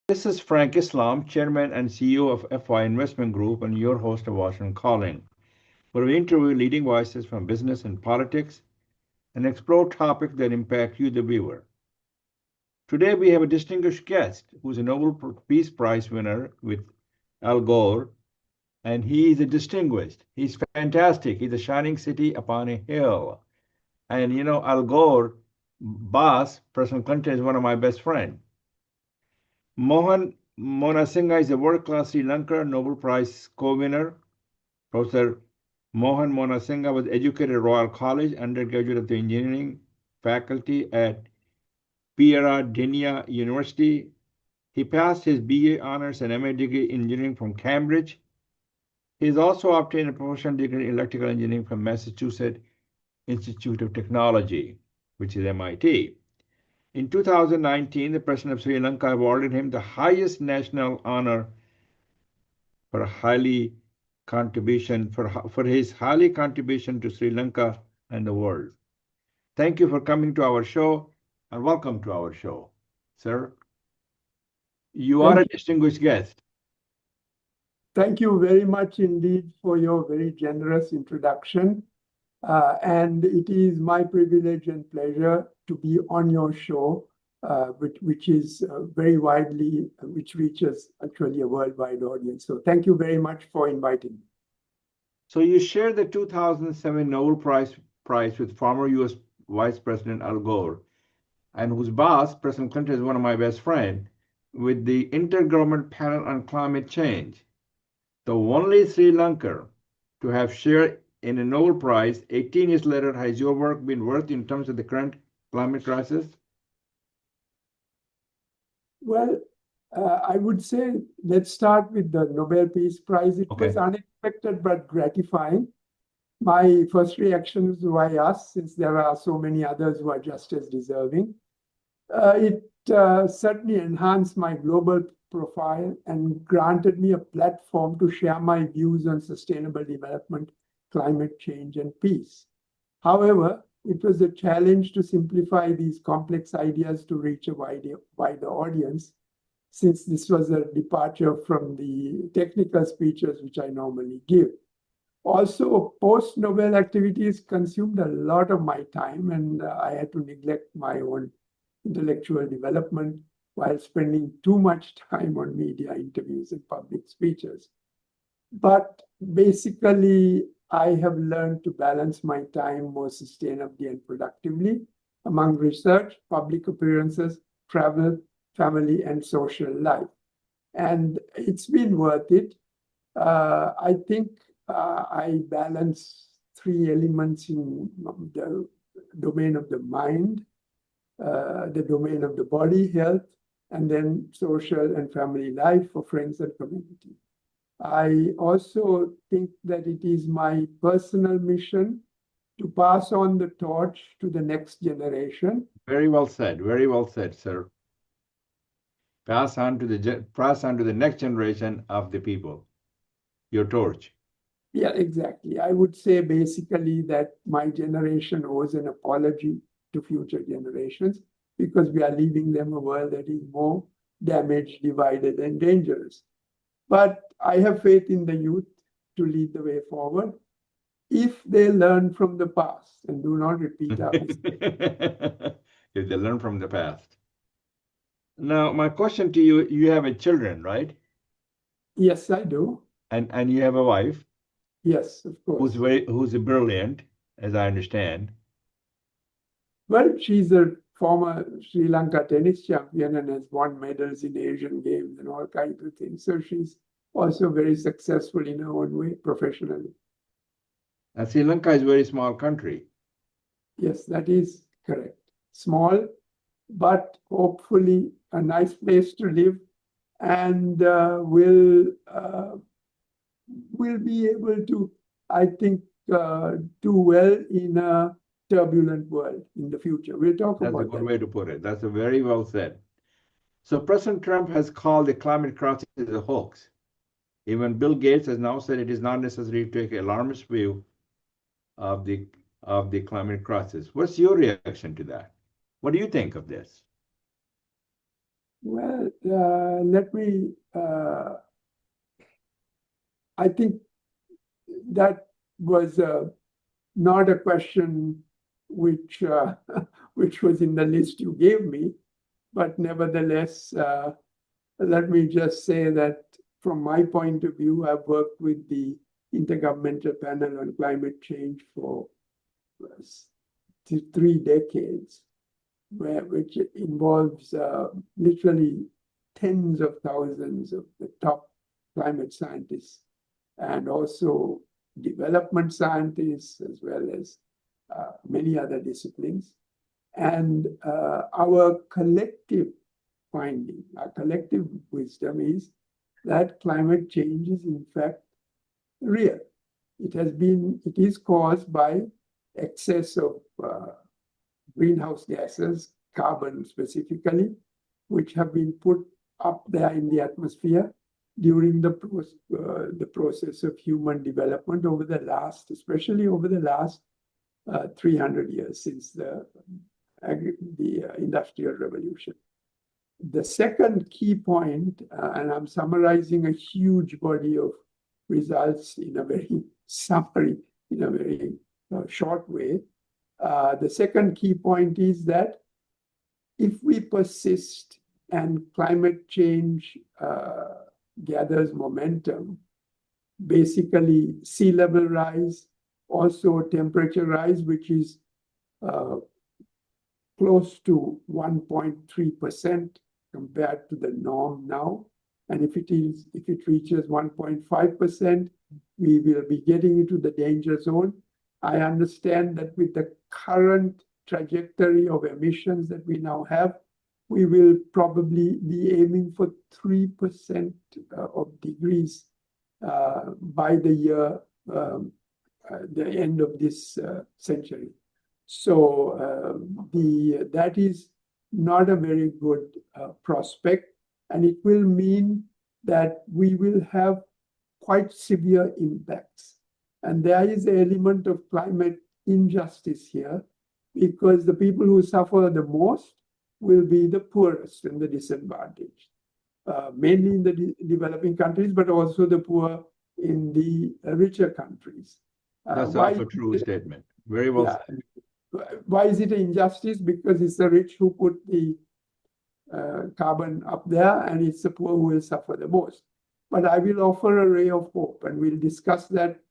This is Frank Islam, Chairman and CEO of FY Investment Group, and your host of Washington Calling, where we interview leading voices from business and politics and explore topics that impact you, the viewer. Today, we have a distinguished guest who's a Nobel Peace Prize winner with Al Gore, and he is a distinguished. He's fantastic. He's a shining city upon a hill. And you know, Al Gore, boss, President Clinton, is one of my best friends. Mohan Munasinghe is a world-class Sri Lanka Nobel Prize co-winner. Professor Mohan Munasinghe was educated at Royal College, undergraduate of the engineering faculty at Peradeniya University. He passed his BA honors and MA degree in engineering from Cambridge. He has also obtained a professional degree in electrical engineering from Massachusetts Institute of Technology, which is MIT. In 2019, the President of Sri Lanka awarded him the highest national honor for his highly contribution to Sri Lanka and the world. Thank you for coming to our show, and welcome to our show, sir. You are a distinguished guest. Thank you very much indeed for your very generous introduction. And it is my privilege and pleasure to be on your show, which is which reaches actually a worldwide audience. So thank you very much for inviting me. So you shared the 2007 Nobel Prize with former U.S. Vice President Al Gore, and whose boss, President Clinton, is one of my best friends, with the Intergovernmental Panel on Climate Change. The only Sri Lanka to have shared in a Nobel Prize 18 years later. Has your work been worth in terms of the current climate crisis? Well, I would say let's start with the Nobel Peace Prize. It was unexpected but gratifying. My first reaction was, why us, since there are so many others who are just as deserving. It certainly enhanced my global profile and granted me a platform to share my views on sustainable development, climate change, and peace. However, it was a challenge to simplify these complex ideas to reach a wider audience, since this was a departure from the technical speeches which I normally give. Also, post-Nobel activities consumed a lot of my time, and I had to neglect my own intellectual development while spending too much time on media interviews and public speeches. But basically, I have learned to balance my time more sustainably and productively among research, public appearances, travel, family, and social life. And it's been worth it. I think I balance three elements in the domain of the mind, the domain of the body, health, and then social and family life for friends and community. I also think that it is my personal mission to pass on the torch to the next generation. Very well said, sir. Pass on to the next generation of the people, your torch. Yeah, exactly. I would say basically that my generation owes an apology to future generations because we are leaving them a world that is more damaged, divided, and dangerous. But I have faith in the youth to lead the way forward if they learn from the past and do not repeat our mistakes. If they learn from the past. Now, my question to you, you have children, right? Yes, I do. And you have a wife? Yes, of course. Who's brilliant, as I understand. Well, she's a former Sri Lanka tennis champion and has won medals in Asian Games and all kinds of things. So she's also very successful in her own way professionally. And Sri Lanka is a very small country. Yes, that is correct. Small, but hopefully a nice place to live, and will be able to, I think, do well in a turbulent world in the future. We'll talk about that. That's a good way to put it. That's a very well said. So President Trump has called the climate crisis a hoax. Even Bill Gates has now said it is not necessary to take an alarmist view of the climate crisis. What's your reaction to that? What do you think of this? Well, let me, I think that was not a question which which was in the list you gave me, but nevertheless, let me just say that from my point of view, I've worked with the Intergovernmental Panel on Climate Change for 3 decades, which involves literally tens of thousands of the top climate scientists and also development scientists, as well as many other disciplines. And our collective finding, our collective wisdom is that climate change is in fact real. It is caused by excess of greenhouse gases, carbon specifically, which have been put up there in the atmosphere during the process of human development over the last, especially over the last 300 years since the Industrial Revolution. The second key point, and I'm summarizing a huge body of results in a very summary, in a very short way. The second key point is that if we persist and climate change gathers momentum, basically sea level rise, also temperature rise, which is close to 1.3% compared to the norm now. And if it reaches 1.5%, we will be getting into the danger zone. I understand that with the current trajectory of emissions that we now have, we will probably be aiming for 3% of degrees by the year, the end of this century. So that is not a very good prospect, and it will mean that we will have quite severe impacts. And there is an element of climate injustice here, because the people who suffer the most will be the poorest and the disadvantaged, mainly in the developing countries, but also the poor in the richer countries. That's also a true statement. Very well said. Why is it an injustice? Because it's the rich who put the carbon up there, and it's the poor who will suffer the most. But I will offer a ray of hope, and we'll discuss that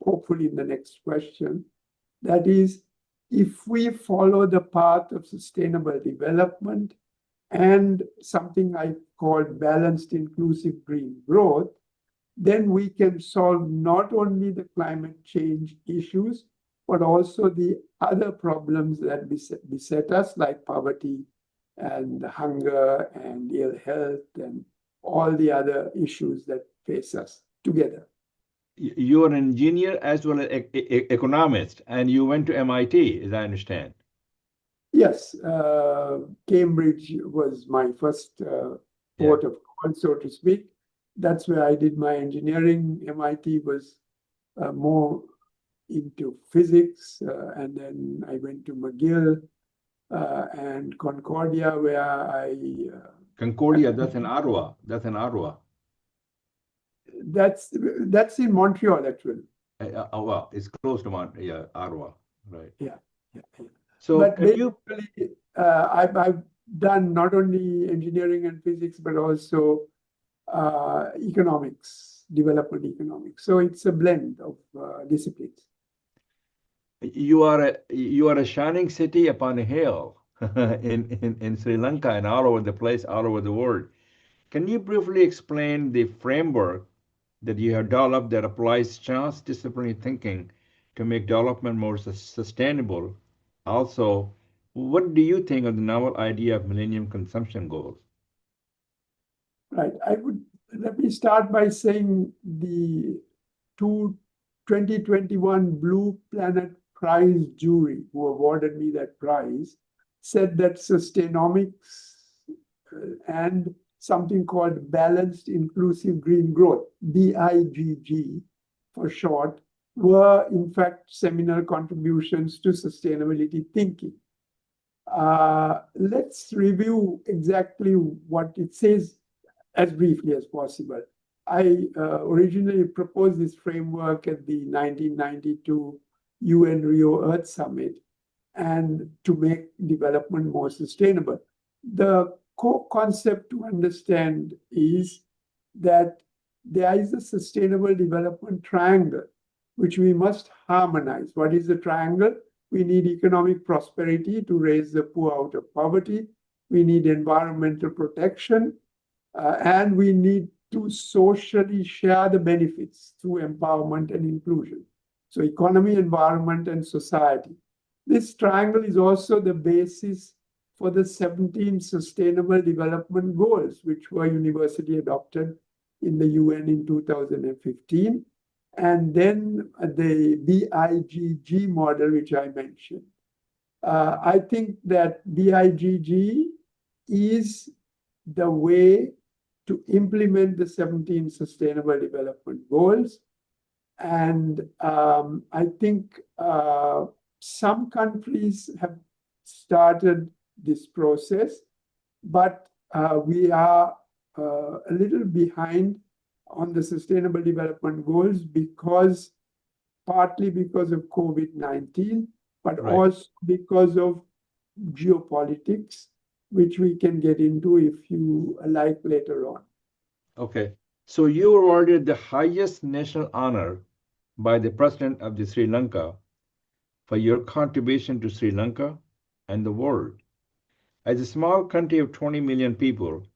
hopefully in the next question. That is, if we follow the path of sustainable development and something I call balanced, inclusive green growth, then we can solve not only the climate change issues, but also the other problems that beset us, like poverty and hunger and ill health and all the other issues that face us together. You're an engineer as well as economist, and you went to MIT, as I understand. Yes, Cambridge was my first port of call, so to speak. That's where I did my engineering. MIT was more into physics, and then I went to McGill and Concordia, where I... Concordia, that's in Ottawa. That's in Ottawa. That's in Montreal, actually. Well, it's close to Ottawa, right? Yeah. So but basically, I've done not only engineering and physics, but also economics, development economics. So it's a blend of disciplines. You are a shining city upon a hill in Sri Lanka and all over the place, all over the world. Can you briefly explain the framework that you have developed that applies transdisciplinary thinking to make development more sustainable? Also, what do you think of the novel idea of Millennium Consumption Goals? Right. Let me start by saying the 2021 Blue Planet Prize jury who awarded me that prize said that Sustainomics and something called Balanced Inclusive Green Growth, BIGG for short, were in fact seminal contributions to sustainability thinking. Let's review exactly what it says as briefly as possible. I originally proposed this framework at the 1992 UN Rio Earth Summit and to make development more sustainable. The core concept to understand is that there is a sustainable development triangle, which we must harmonize. What is the triangle? We need economic prosperity to raise the poor out of poverty. We need environmental protection, and we need to socially share the benefits through empowerment and inclusion. So economy, environment, and society. This triangle is also the basis for the 17 Sustainable Development Goals, which were universally adopted in the UN in 2015. And then the BIGG model, which I mentioned. I think that BIGG is the way to implement the 17 Sustainable Development Goals. And I think some countries have started this process, but we are a little behind on the Sustainable Development Goals partly because of COVID-19, but also because of geopolitics, which we can get into if you like later on. Okay. So you were awarded the highest national honor by the President of the Sri Lanka for your contribution to Sri Lanka and the world. As a small country of 20 million people,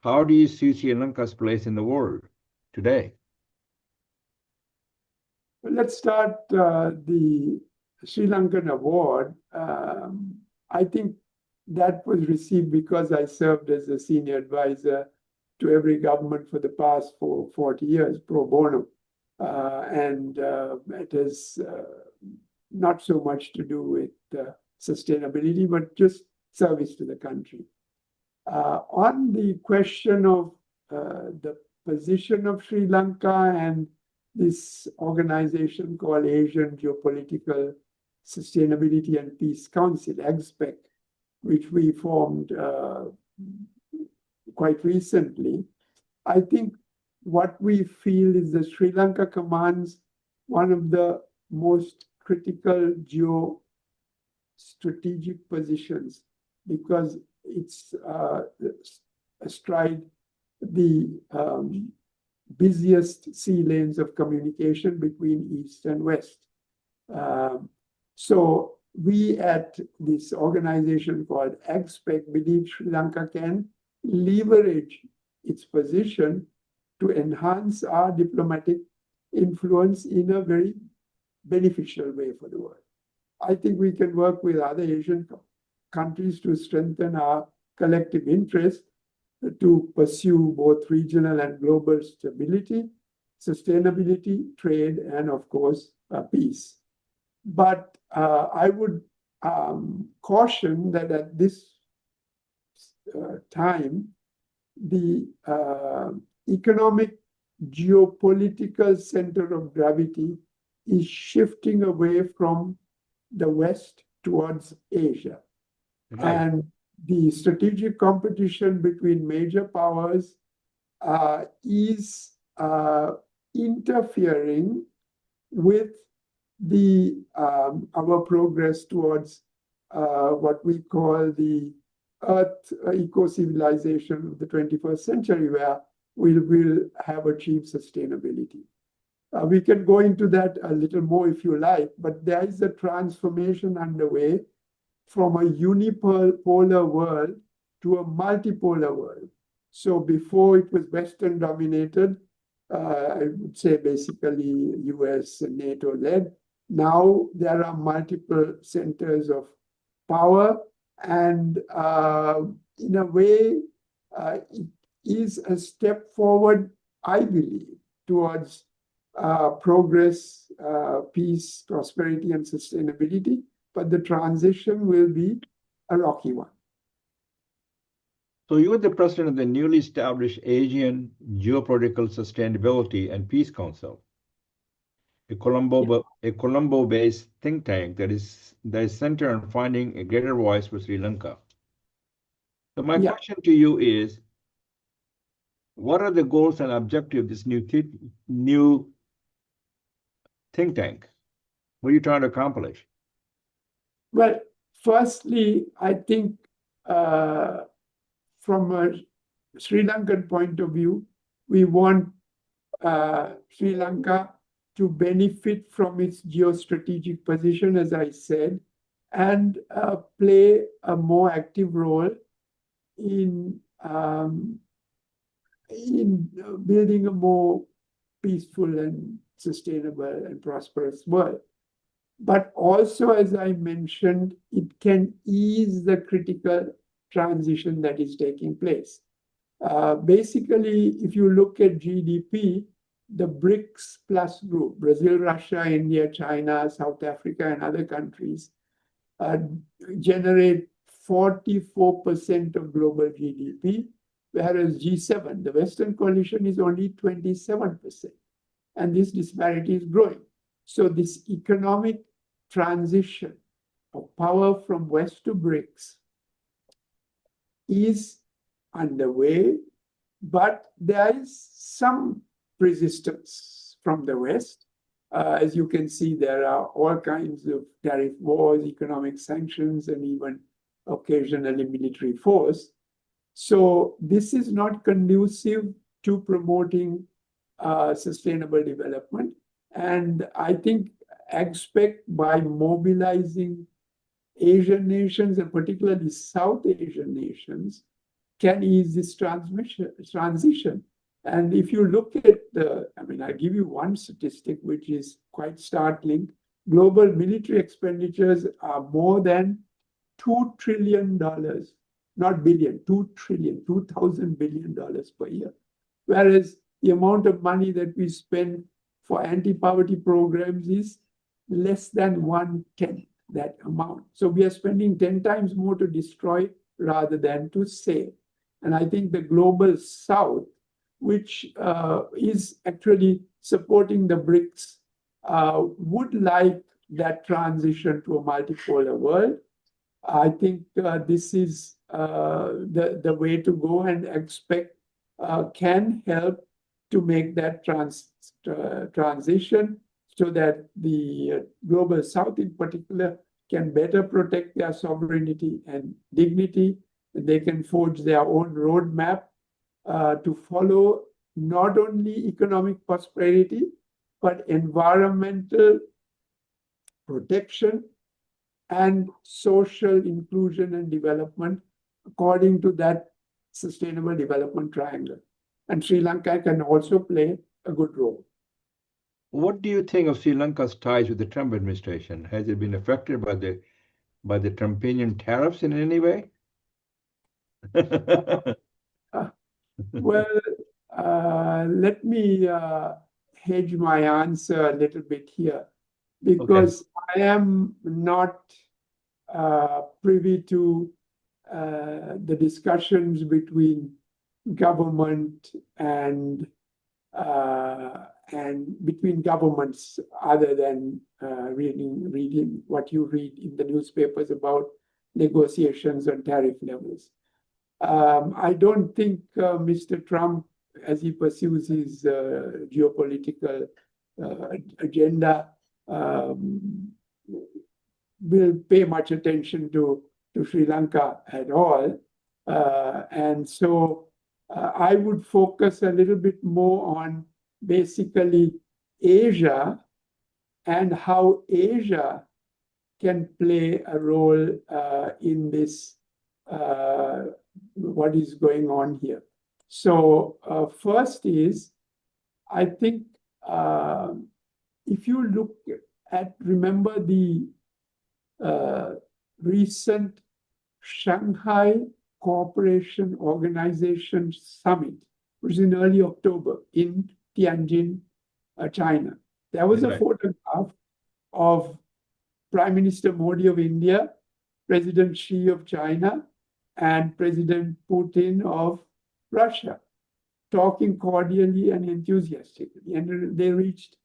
how do you see Sri Lanka's place in the world today? Well, let's start the Sri Lankan award. I think that was received because I served as a senior advisor to every government for the past 40 years, pro bono. And it has not so much to do with sustainability, but just service to the country. On the question of the position of Sri Lanka and this organization called Asian Geopolitical Sustainability and Peace Council, AGSPEC, which we formed quite recently, I think what we feel is that Sri Lanka commands one of the most critical geostrategic positions because it's astride the busiest sea lanes of communication between East and West. So we at this organization called AGSPEC believe Sri Lanka can leverage its position to enhance our diplomatic influence in a very beneficial way for the world. I think we can work with other Asian countries to strengthen our collective interest to pursue both regional and global stability, sustainability, trade, and of course, peace. But I would caution that at this time, the economic geopolitical center of gravity is shifting away from the West towards Asia. Right. And the strategic competition between major powers is interfering with our progress towards what we call the Earth eco-civilization of the 21st century, where we will have achieved sustainability. We can go into that a little more if you like, but there is a transformation underway from a unipolar world to a multipolar world. So before it was Western dominated, I would say basically US and NATO led. Now there are multiple centers of power, and in a way, it is a step forward, I believe, towards progress, peace, prosperity, and sustainability. But the transition will be a rocky one. So you are the president of the newly established Asian Geopolitical Sustainability and Peace Council, a Colombo-based think tank that is centered on finding a greater voice for Sri Lanka. So my question to you is, what are the goals and objectives of this new think tank? What are you trying to accomplish? Well, firstly, I think from a Sri Lankan point of view, we want Sri Lanka to benefit from its geostrategic position, as I said, and play a more active role in building a more peaceful and sustainable and prosperous world. But also, as I mentioned, it can ease the critical transition that is taking place. Basically, if you look at GDP, the BRICS plus group, Brazil, Russia, India, China, South Africa, and other countries, generate 44% of global GDP, whereas G7, the Western coalition, is only 27%. And this disparity is growing. So this economic transition of power from West to BRICS is underway, but there is some resistance from the West. As you can see, there are all kinds of tariff wars, economic sanctions, and even occasionally military force. So this is not conducive to promoting sustainable development. And I think expect by mobilizing Asian nations, and particularly South Asian nations, can ease this transition. And if you look at I'll give you one statistic which is quite startling. Global military expenditures are more than $2 trillion, not billion, 2 trillion, 2,000 billion dollars per year. Whereas the amount of money that we spend for anti-poverty programs is less than 1/10 that amount. So we are spending 10 times more to destroy rather than to save. And I think the global South, which is actually supporting the BRICS, would like that transition to a multipolar world. I think this is the way to go, and expect can help to make that transition so that the global South in particular can better protect their sovereignty and dignity. They can forge their own roadmap to follow not only economic prosperity, but environmental protection and social inclusion and development according to that sustainable development triangle. And Sri Lanka can also play a good role. What do you think of Sri Lanka's ties with the Trump administration? Has it been affected by the Trumpinian tariffs in any way? Well, let me hedge my answer a little bit here, because I am not privy to the discussions between government and between governments, other than reading what you read in the newspapers about negotiations on tariff levels. I don't think Mr. Trump, as he pursues his geopolitical agenda, will pay much attention to Sri Lanka at all. And so I would focus a little bit more on basically Asia and how Asia can play a role in this, what is going on here. So first is, I think if you look at, remember the recent Shanghai Cooperation Organization Summit, which is in early October in Tianjin, China. There was a photograph of Prime Minister Modi of India, President Xi of China, and President Putin of Russia, talking cordially and enthusiastically. And they reached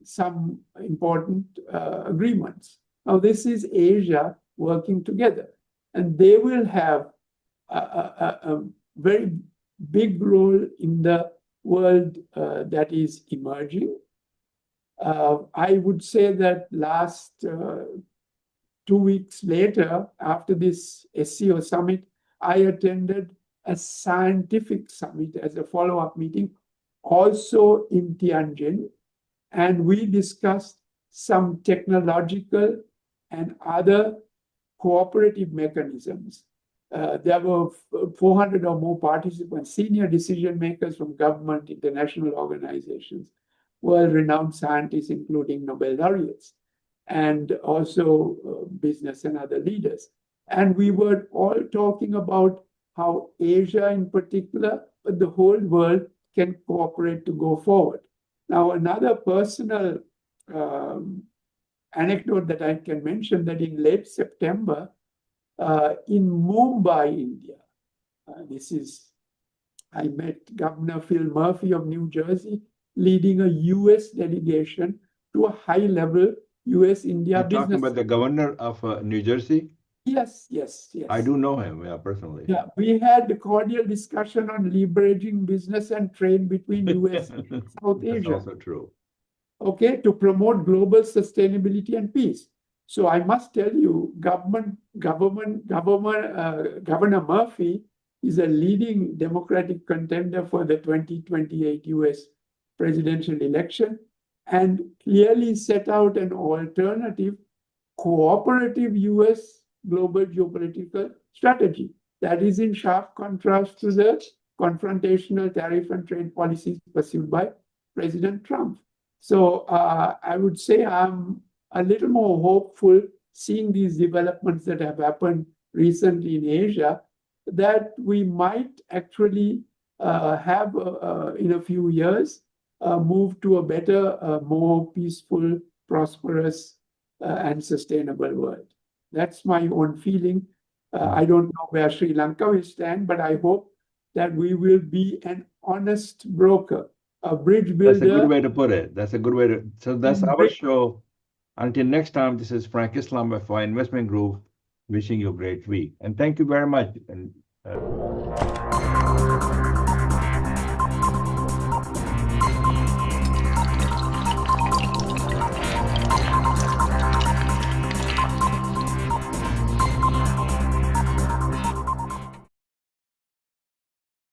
some important agreements. Now, this is Asia working together, and they will have a very big role in the world that is emerging. I would say that last 2 weeks later, after this SCO summit, I attended a scientific summit as a follow-up meeting, also in Tianjin, and we discussed some technological and other cooperative mechanisms. There were 400 or more participants, senior decision makers from government, international organizations, world-renowned scientists, including Nobel laureates, and also business and other leaders. And we were all talking about how Asia in particular, but the whole world can cooperate to go forward. Now, another personal anecdote that I can mention, that in late September, in Mumbai, India, I met Governor Phil Murphy of New Jersey, leading a US delegation to a high-level US-India business. You're talking about the governor of New Jersey? Yes. I do know him, personally. Yeah, we had a cordial discussion on leveraging business and trade between US and South Asia. That's also true. Okay, to promote global sustainability and peace. So I must tell you, Governor Murphy is a leading Democratic contender for the 2028 US presidential election, and clearly set out an alternative, cooperative US global geopolitical strategy that is in sharp contrast to the confrontational tariff and trade policies pursued by President Trump. So I would say I'm a little more hopeful seeing these developments that have happened recently in Asia, that we might actually have in a few years move to a better, more peaceful, prosperous, and sustainable world. That's my own feeling. I don't know where Sri Lanka will stand, but I hope that we will be an honest broker, a bridge builder. That's a good way to put it. That's a good way to. So that's our show. Until next time, this is Frank Islam of FI Investment Group, wishing you a great week. And thank you very much. And